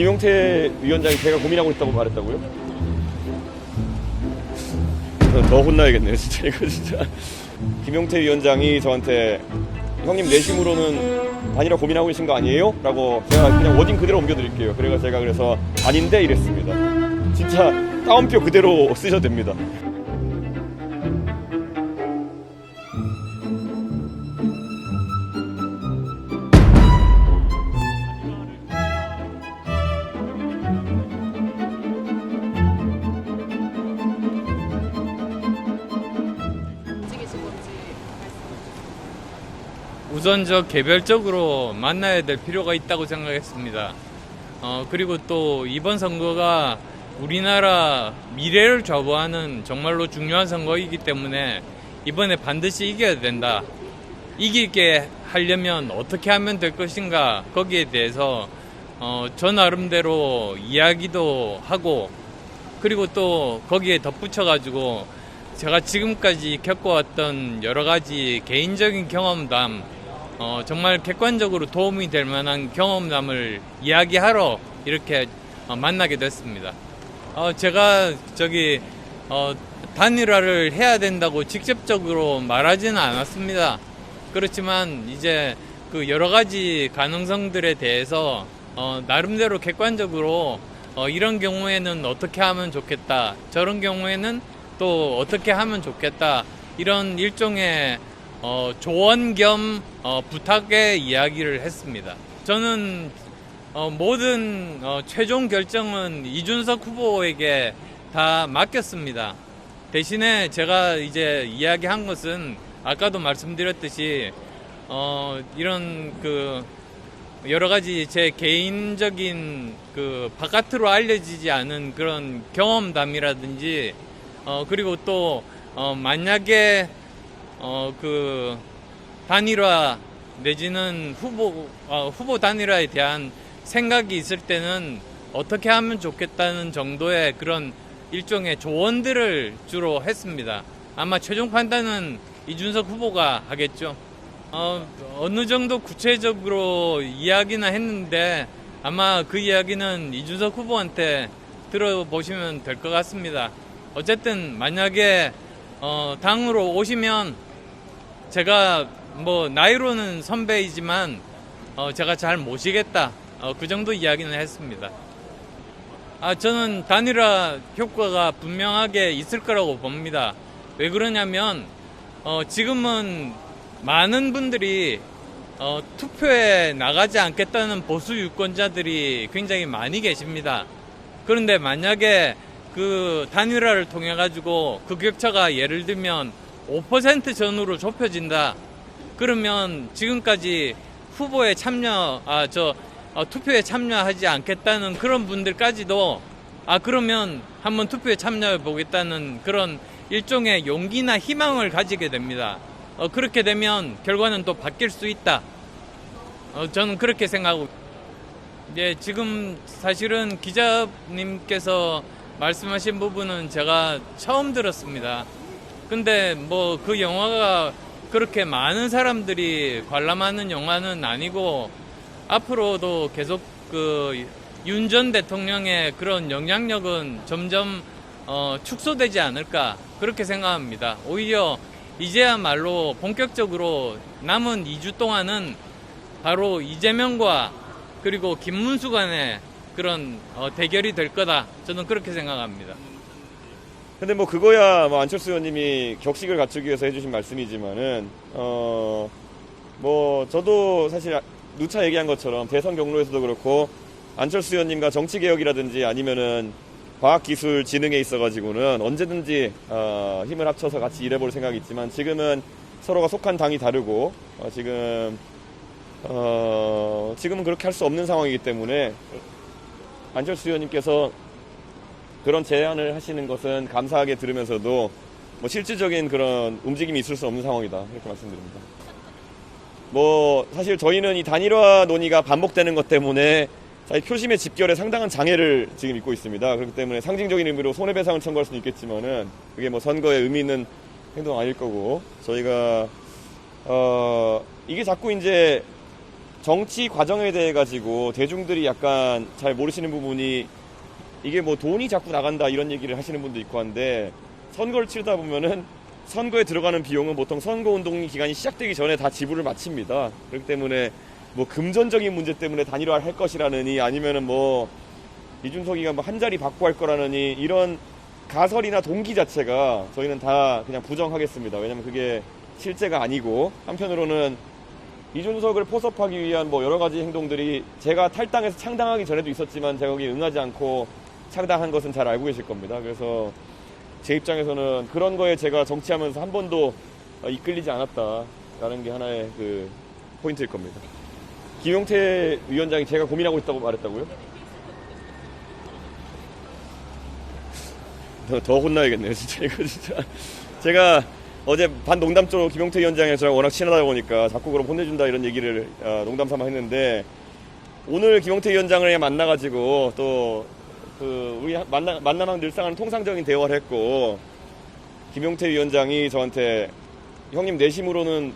김용태 위원장이 제가 고민하고 있다고 말했다고요? 너 혼나야겠네요, 진짜. 이거 진짜. 김용태 위원장이 저한테 형님 내심으로는 단일화 고민하고 계신 거 아니에요? 라고 제가 그냥 워딩 그대로 옮겨드릴게요. 제가 그래서 아닌데 이랬습니다. 진짜 따옴표 그대로 쓰셔도 됩니다. 우선 개별적으로 만나야 될 필요가 있다고 생각했습니다. 그리고 또 이번 선거가 우리나라 미래를 좌우하는 정말로 중요한 선거이기 때문에 이번에 반드시 이겨야 된다. 이기게 하려면 어떻게 하면 될 것인가, 거기에 대해서 저 나름대로 이야기도 하고, 그리고 또 거기에 덧붙여가지고 제가 지금까지 겪어왔던 여러 가지 개인적인 경험담, 정말 객관적으로 도움이 될 만한 경험담을 이야기하러 이렇게 만나게 됐습니다. 제가 단일화를 해야 된다고 직접적으로 말하지는 않았습니다. 그렇지만 이제 그 여러 가지 가능성들에 대해서 나름대로 객관적으로 이런 경우에는 어떻게 하면 좋겠다, 저런 경우에는 또 어떻게 하면 좋겠다, 이런 일종의 조언 겸 부탁의 이야기를 했습니다. 저는 모든 최종 결정은 이준석 후보에게 다 맡겼습니다. 대신에 제가 이제 이야기한 것은 아까도 말씀드렸듯이 이런 여러 가지 제 개인적인 바깥으로 알려지지 않은 그런 경험담이라든지, 그리고 또 만약에 단일화 내지는 후보 단일화에 대한 생각이 있을 때는 어떻게 하면 좋겠다는 정도의 그런 일종의 조언들을 주로 했습니다. 아마 최종 판단은 이준석 후보가 하겠죠. 어느 정도 구체적으로 이야기는 했는데 아마 그 이야기는 이준석 후보한테 들어보시면 될 것 같습니다. 어쨌든 만약에 당으로 오시면 제가 나이로는 선배이지만 제가 잘 모시겠다, 그 정도 이야기는 했습니다. 저는 단일화 효과가 분명하게 있을 거라고 봅니다. 왜 그러냐면 지금은 많은 분들이 투표에 나가지 않겠다는 보수 유권자들이 굉장히 많이 계십니다. 그런데 만약에 그 단일화를 통해 가지고 그 격차가 예를 들면 5% 전후로 좁혀진다. 그러면 지금까지 후보에 투표에 참여하지 않겠다는 그런 분들까지도 그러면 한번 투표에 참여해 보겠다는 그런 일종의 용기나 희망을 가지게 됩니다. 그렇게 되면 결과는 또 바뀔 수 있다. 저는 그렇게 생각하고, 지금 사실은 기자님께서 말씀하신 부분은 제가 처음 들었습니다. 근데 그 영화가 그렇게 많은 사람들이 관람하는 영화는 아니고, 앞으로도 계속 윤 전 대통령의 그런 영향력은 점점 축소되지 않을까, 그렇게 생각합니다. 오히려 이제야말로 본격적으로 남은 2주 동안은 바로 이재명과 그리고 김문수 간의 그런 대결이 될 거다, 저는 그렇게 생각합니다. 근데 그거야 안철수 의원님이 격식을 갖추기 위해서 해주신 말씀이지만은 저도 사실 누차 얘기한 것처럼 대선 경로에서도 그렇고 안철수 의원님과 정치개혁이라든지 아니면은 과학기술진흥에 있어가지고는 언제든지 힘을 합쳐서 같이 일해볼 생각이 있지만, 지금은 서로가 속한 당이 다르고 지금은 그렇게 할 수 없는 상황이기 때문에 안철수 의원님께서 그런 제안을 하시는 것은 감사하게 들으면서도 실질적인 그런 움직임이 있을 수 없는 상황이다, 이렇게 말씀드립니다. 사실 저희는 이 단일화 논의가 반복되는 것 때문에 사실 표심의 집결에 상당한 장애를 지금 입고 있습니다. 그렇기 때문에 상징적인 의미로 손해배상을 청구할 수는 있겠지만은 그게 선거에 의미 있는 행동 아닐 거고, 저희가 이게 자꾸 이제 정치 과정에 대해 가지고 대중들이 약간 잘 모르시는 부분이 이게 뭐 돈이 자꾸 나간다 이런 얘기를 하시는 분도 있고 한데 선거를 치르다 보면은 선거에 들어가는 비용은 보통 선거운동 기간이 시작되기 전에 다 지불을 마칩니다. 그렇기 때문에 뭐 금전적인 문제 때문에 단일화를 할 것이라느니 아니면은 뭐 이준석이가 뭐 한 자리 받고 할 거라느니 이런 가설이나 동기 자체가 저희는 다 그냥 부정하겠습니다. 왜냐면 그게 실제가 아니고 한편으로는 이준석을 포섭하기 위한 뭐 여러 가지 행동들이 제가 탈당해서 창당하기 전에도 있었지만 제가 거기에 응하지 않고 창당한 것은 잘 알고 계실 겁니다. 그래서 제 입장에서는 그런 거에 제가 정치하면서 한 번도 이끌리지 않았다라는 게 하나의 그 포인트일 겁니다. 김용태 위원장이 제가 고민하고 있다고 말했다고요? 더 혼나야겠네요, 진짜 이거 진짜. 제가 어제 반농담조로 김용태 위원장이랑 저랑 워낙 친하다 보니까 자꾸 그럼 혼내준다 이런 얘기를 농담 삼아 했는데 오늘 김용태 위원장을 만나가지고 또 우리 만나면 늘상 하는 통상적인 대화를 했고 김용태 위원장이 저한테 형님 내심으로는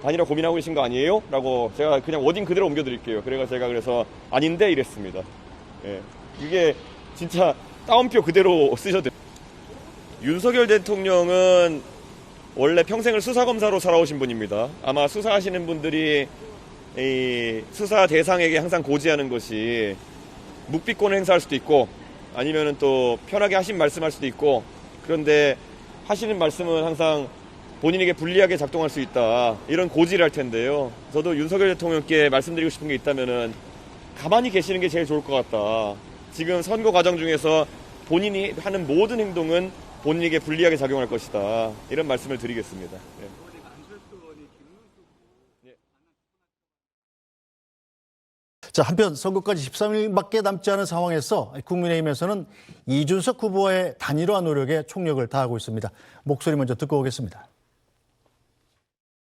단일화 고민하고 계신 거 아니에요? 라고 제가 그냥 워딩 그대로 옮겨드릴게요. 그래서 아닌데 이랬습니다. 예. 이게 진짜 따옴표 그대로 쓰셔도 돼요. 윤석열 대통령은 원래 평생을 수사검사로 살아오신 분입니다. 아마 수사하시는 분들이 이 수사 대상에게 항상 고지하는 것이 묵비권을 행사할 수도 있고 아니면은 또 편하게 하신 말씀할 수도 있고 그런데 하시는 말씀은 항상 본인에게 불리하게 작동할 수 있다. 이런 고지를 할 텐데요. 저도 윤석열 대통령께 말씀드리고 싶은 게 있다면은 가만히 계시는 게 제일 좋을 것 같다. 지금 선거 과정 중에서 본인이 하는 모든 행동은 본인에게 불리하게 작용할 것이다. 이런 말씀을 드리겠습니다. 예. 자, 한편 선거까지 13일밖에 남지 않은 상황에서 국민의힘에서는 이준석 후보의 단일화 노력에 총력을 다하고 있습니다. 목소리 먼저 듣고 오겠습니다.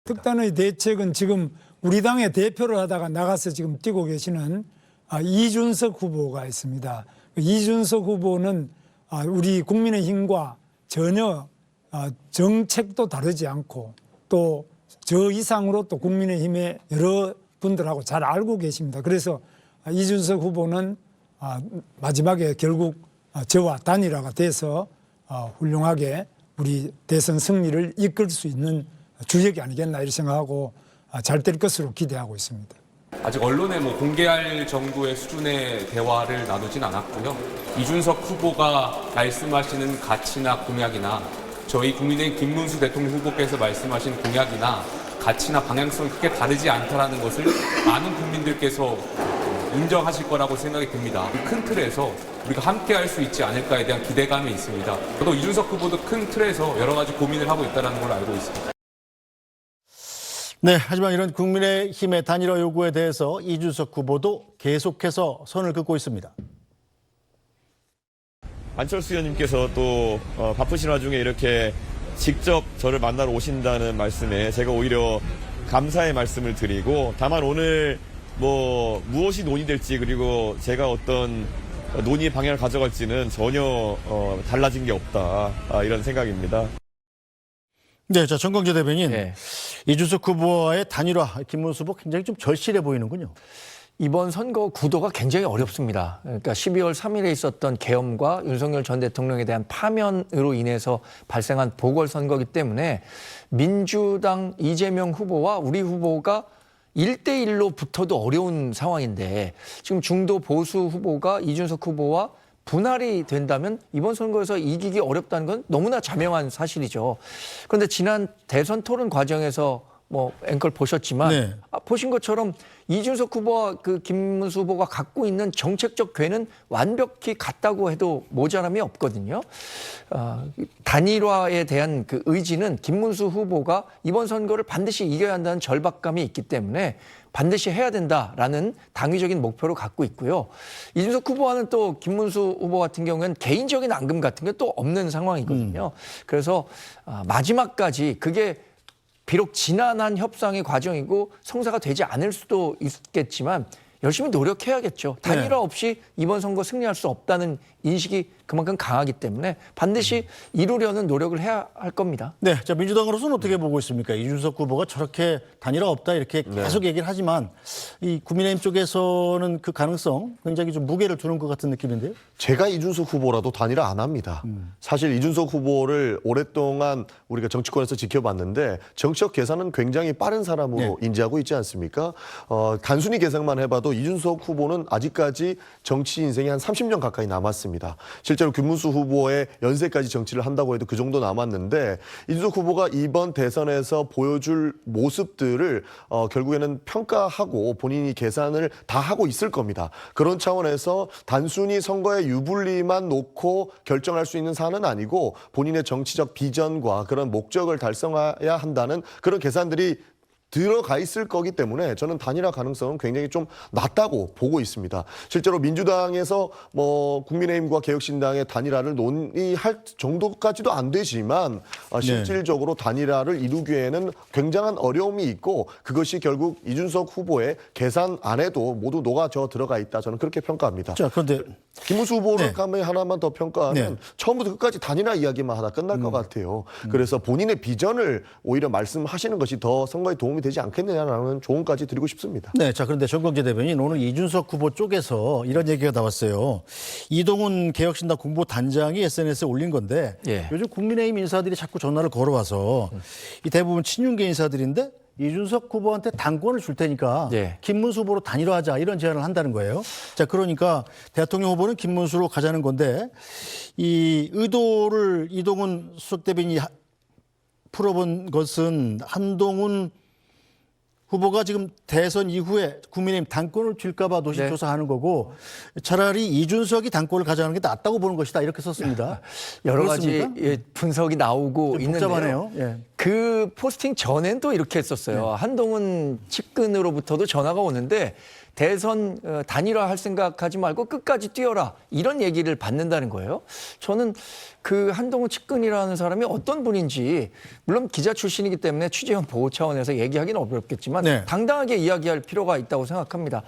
특단의 대책은 지금 우리 당의 대표를 하다가 나가서 지금 뛰고 계시는 이준석 후보가 있습니다. 이준석 후보는 우리 국민의힘과 전혀 정책도 다르지 않고 또 저 이상으로 또 국민의힘의 여러 분들하고 잘 알고 계십니다. 그래서 이준석 후보는 마지막에 결국 저와 단일화가 돼서 훌륭하게 우리 대선 승리를 이끌 수 있는 주역이 아니겠나 이렇게 생각하고 잘 될 것으로 기대하고 있습니다. 아직 언론에 공개할 정도의 수준의 대화를 나누진 않았고요. 이준석 후보가 말씀하시는 가치나 공약이나 저희 국민의힘 김문수 대통령 후보께서 말씀하신 공약이나 가치나 방향성이 크게 다르지 않다라는 것을 많은 국민들께서 인정하실 거라고 생각이 듭니다. 큰 틀에서 우리가 함께 할 수 있지 않을까에 대한 기대감이 있습니다. 저도 이준석 후보도 큰 틀에서 여러 가지 고민을 하고 있다는 걸 알고 있습니다. 네, 하지만 이런 국민의힘의 단일화 요구에 대해서 이준석 후보도 계속해서 선을 긋고 있습니다. 안철수 의원님께서 또 바쁘신 와중에 이렇게 직접 저를 만나러 오신다는 말씀에 제가 오히려 감사의 말씀을 드리고 다만 오늘 뭐 무엇이 논의될지 그리고 제가 어떤 논의의 방향을 가져갈지는 전혀 달라진 게 없다 이런 생각입니다. 네, 자 정광재 대변인, 네. 이준석 후보와의 단일화 김문수 후보 굉장히 좀 절실해 보이는군요. 이번 선거 구도가 굉장히 어렵습니다. 그러니까 12월 3일에 있었던 계엄과 윤석열 전 대통령에 대한 파면으로 인해서 발생한 보궐선거이기 때문에 민주당 이재명 후보와 우리 후보가 1대1로 붙어도 어려운 상황인데 지금 중도 보수 후보가 이준석 후보와 분할이 된다면 이번 선거에서 이기기 어렵다는 건 너무나 자명한 사실이죠. 그런데 지난 대선 토론 과정에서 앵커를 보셨지만 네. 보신 것처럼 이준석 후보와 그 김문수 후보가 갖고 있는 정책적 궤는 완벽히 같다고 해도 모자람이 없거든요. 단일화에 대한 그 의지는 김문수 후보가 이번 선거를 반드시 이겨야 한다는 절박감이 있기 때문에 반드시 해야 된다라는 당위적인 목표를 갖고 있고요. 이준석 후보와는 또 김문수 후보 같은 경우에는 개인적인 앙금 같은 게 또 없는 상황이거든요. 그래서 마지막까지 그게 비록 지난한 협상의 과정이고 성사가 되지 않을 수도 있겠지만 열심히 노력해야겠죠. 단일화 없이 이번 선거 승리할 수 없다는 인식이 그만큼 강하기 때문에 반드시 이루려는 노력을 해야 할 겁니다. 네, 자 민주당으로서는 어떻게 보고 있습니까? 이준석 후보가 저렇게 단일화 없다 이렇게 계속 얘기를 하지만 이 국민의힘 쪽에서는 그 가능성 굉장히 좀 무게를 두는 것 같은 느낌인데요. 제가 이준석 후보라도 단일화 안 합니다. 사실 이준석 후보를 오랫동안 우리가 정치권에서 지켜봤는데 정치적 계산은 굉장히 빠른 사람으로 인지하고 있지 않습니까? 단순히 계산만 해봐도 이준석 후보는 아직까지 정치 인생이 한 30년 가까이 남았습니다. 실제로 김문수 후보의 연세까지 정치를 한다고 해도 그 정도 남았는데 이준석 후보가 이번 대선에서 보여줄 모습들을 결국에는 평가하고 본인이 계산을 다 하고 있을 겁니다. 그런 차원에서 단순히 선거의 유불리만 놓고 결정할 수 있는 사안은 아니고 본인의 정치적 비전과 그런 목적을 달성해야 한다는 그런 계산들이 들어가 있을 거기 때문에 저는 단일화 가능성은 굉장히 좀 낮다고 보고 있습니다. 실제로 민주당에서 국민의힘과 개혁신당의 단일화를 논의할 정도까지도 안 되지만 실질적으로 단일화를 이루기에는 굉장한 어려움이 있고 그것이 결국 이준석 후보의 계산 안에도 모두 녹아져 들어가 있다. 저는 그렇게 평가합니다. 자, 그런데 김문수 후보를 하나만 더 평가하면 처음부터 끝까지 단일화 이야기만 하다 끝날 것 같아요. 그래서 본인의 비전을 오히려 말씀하시는 것이 더 선거에 도움이 되지 않겠느냐라는 조언까지 드리고 싶습니다. 네, 자 그런데 정광재 대변인 오늘 이준석 후보 쪽에서 이런 얘기가 나왔어요. 이동훈 개혁신당 공보단장이 SNS에 올린 건데 요즘 국민의힘 인사들이 자꾸 전화를 걸어와서 이 대부분 친윤계 인사들인데 이준석 후보한테 당권을 줄 테니까 김문수 후보로 단일화하자 이런 제안을 한다는 거예요. 자, 그러니까 대통령 후보는 김문수로 가자는 건데 이 의도를 이동훈 수석 대변인이 풀어본 것은 한동훈 후보가 지금 대선 이후에 국민의힘 당권을 줄까 봐 노심초사하는 거고 차라리 이준석이 당권을 가져가는 게 낫다고 보는 것이다 이렇게 썼습니다. 여러 그렇습니까? 가지 분석이 나오고 있는데요. 복잡하네요. 그 포스팅 전엔 또 이렇게 했었어요. 한동훈 측근으로부터도 전화가 오는데 대선 단일화할 생각하지 말고 끝까지 뛰어라 이런 얘기를 받는다는 거예요. 저는 그 한동훈 측근이라는 사람이 어떤 분인지 물론 기자 출신이기 때문에 취재원 보호 차원에서 얘기하기는 어렵겠지만 당당하게 이야기할 필요가 있다고 생각합니다.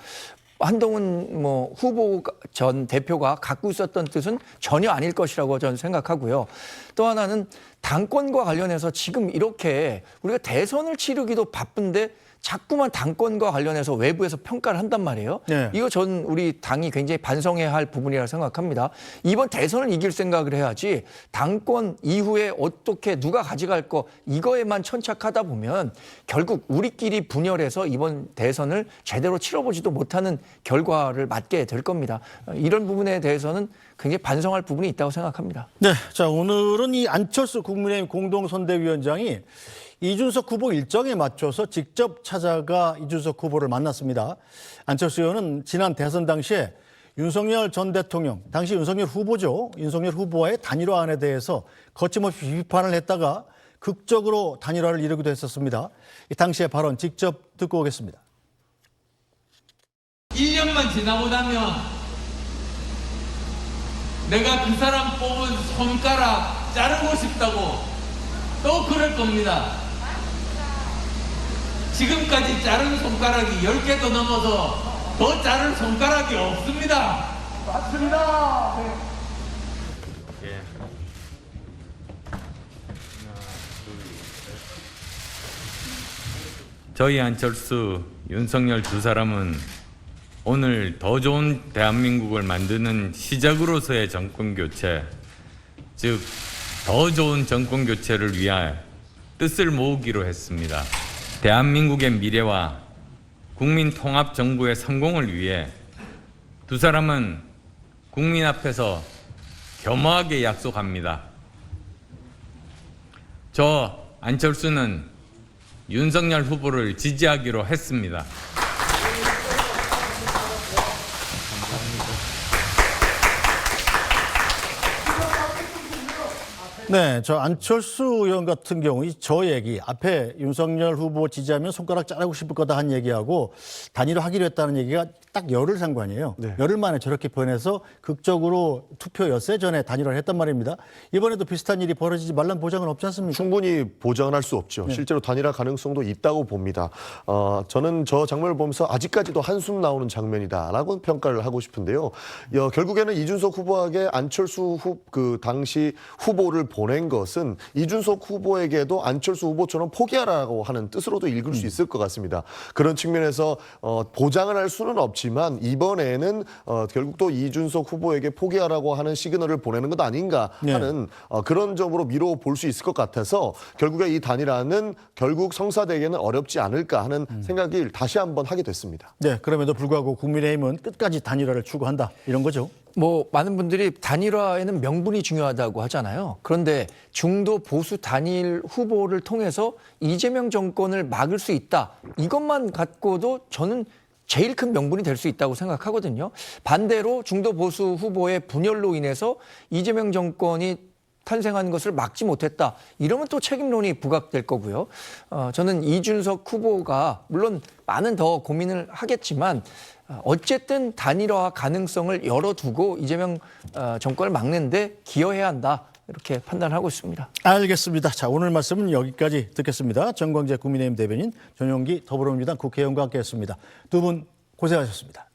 한동훈 후보 전 대표가 갖고 있었던 뜻은 전혀 아닐 것이라고 저는 생각하고요. 또 하나는 당권과 관련해서 지금 이렇게 우리가 대선을 치르기도 바쁜데 자꾸만 당권과 관련해서 외부에서 평가를 한단 말이에요. 이거 전 우리 당이 굉장히 반성해야 할 부분이라고 생각합니다. 이번 대선을 이길 생각을 해야지 당권 이후에 어떻게 누가 가져갈 거 이거에만 천착하다 보면 결국 우리끼리 분열해서 이번 대선을 제대로 치러보지도 못하는 결과를 맞게 될 겁니다. 이런 부분에 대해서는 굉장히 반성할 부분이 있다고 생각합니다. 네, 자 오늘은 이 안철수 국민의힘 공동선대위원장이 이준석 후보 일정에 맞춰서 직접 찾아가 이준석 후보를 만났습니다. 안철수 의원은 지난 대선 당시에 윤석열 전 대통령, 당시 윤석열 후보죠. 윤석열 후보와의 단일화안에 대해서 거침없이 비판을 했다가 극적으로 단일화를 이루기도 했었습니다. 이 당시의 발언 직접 듣고 오겠습니다. 1년만 지나고 나면 내가 그 사람 뽑은 손가락 자르고 싶다고 또 그럴 겁니다. 지금까지 자른 손가락이 10개도 넘어서 더 자를 손가락이 없습니다. 맞습니다. 저희 안철수, 윤석열 두 사람은 오늘 더 좋은 대한민국을 만드는 시작으로서의 정권교체, 즉 더 좋은 정권교체를 위한 뜻을 모으기로 했습니다. 대한민국의 미래와 국민통합정부의 성공을 위해 두 사람은 국민 앞에서 겸허하게 약속합니다. 저 안철수는 윤석열 후보를 지지하기로 했습니다. 네, 저 안철수 의원 같은 경우 저 얘기 앞에 윤석열 후보 지지하면 손가락 자르고 싶을 거다 한 얘기하고 단일화하기로 했다는 얘기가 딱 열흘 상관이에요. 네. 열흘 만에 저렇게 변해서 극적으로 투표 엿새 전에 단일화를 했단 말입니다. 이번에도 비슷한 일이 벌어지지 말란 보장은 없지 않습니까? 충분히 보장할 수 없죠. 실제로 단일화 가능성도 있다고 봅니다. 저는 저 장면을 보면서 아직까지도 한숨 나오는 장면이다라고 평가를 하고 싶은데요. 결국에는 이준석 후보에게 안철수 그 당시 후보를 보낸 것은 이준석 후보에게도 안철수 후보처럼 포기하라고 하는 뜻으로도 읽을 수 있을 것 같습니다. 그런 측면에서 보장을 할 수는 없지만 이번에는 결국 또 이준석 후보에게 포기하라고 하는 시그널을 보내는 것 아닌가 하는 그런 점으로 미뤄 볼 수 있을 것 같아서 결국에 이 단일화는 결국 성사되기는 어렵지 않을까 하는 생각을 다시 한번 하게 됐습니다. 네, 그럼에도 불구하고 국민의힘은 끝까지 단일화를 추구한다 이런 거죠. 뭐 많은 분들이 단일화에는 명분이 중요하다고 하잖아요. 그런데 중도 보수 단일 후보를 통해서 이재명 정권을 막을 수 있다. 이것만 갖고도 저는 제일 큰 명분이 될 수 있다고 생각하거든요. 반대로 중도 보수 후보의 분열로 인해서 이재명 정권이 탄생한 것을 막지 못했다. 이러면 또 책임론이 부각될 거고요. 저는 이준석 후보가 물론 많은 더 고민을 하겠지만 어쨌든 단일화 가능성을 열어두고 이재명 정권을 막는데 기여해야 한다. 이렇게 판단하고 있습니다. 알겠습니다. 자, 오늘 말씀은 여기까지 듣겠습니다. 정광재 국민의힘 대변인, 전용기 더불어민주당 국회의원과 함께했습니다. 두 분 고생하셨습니다.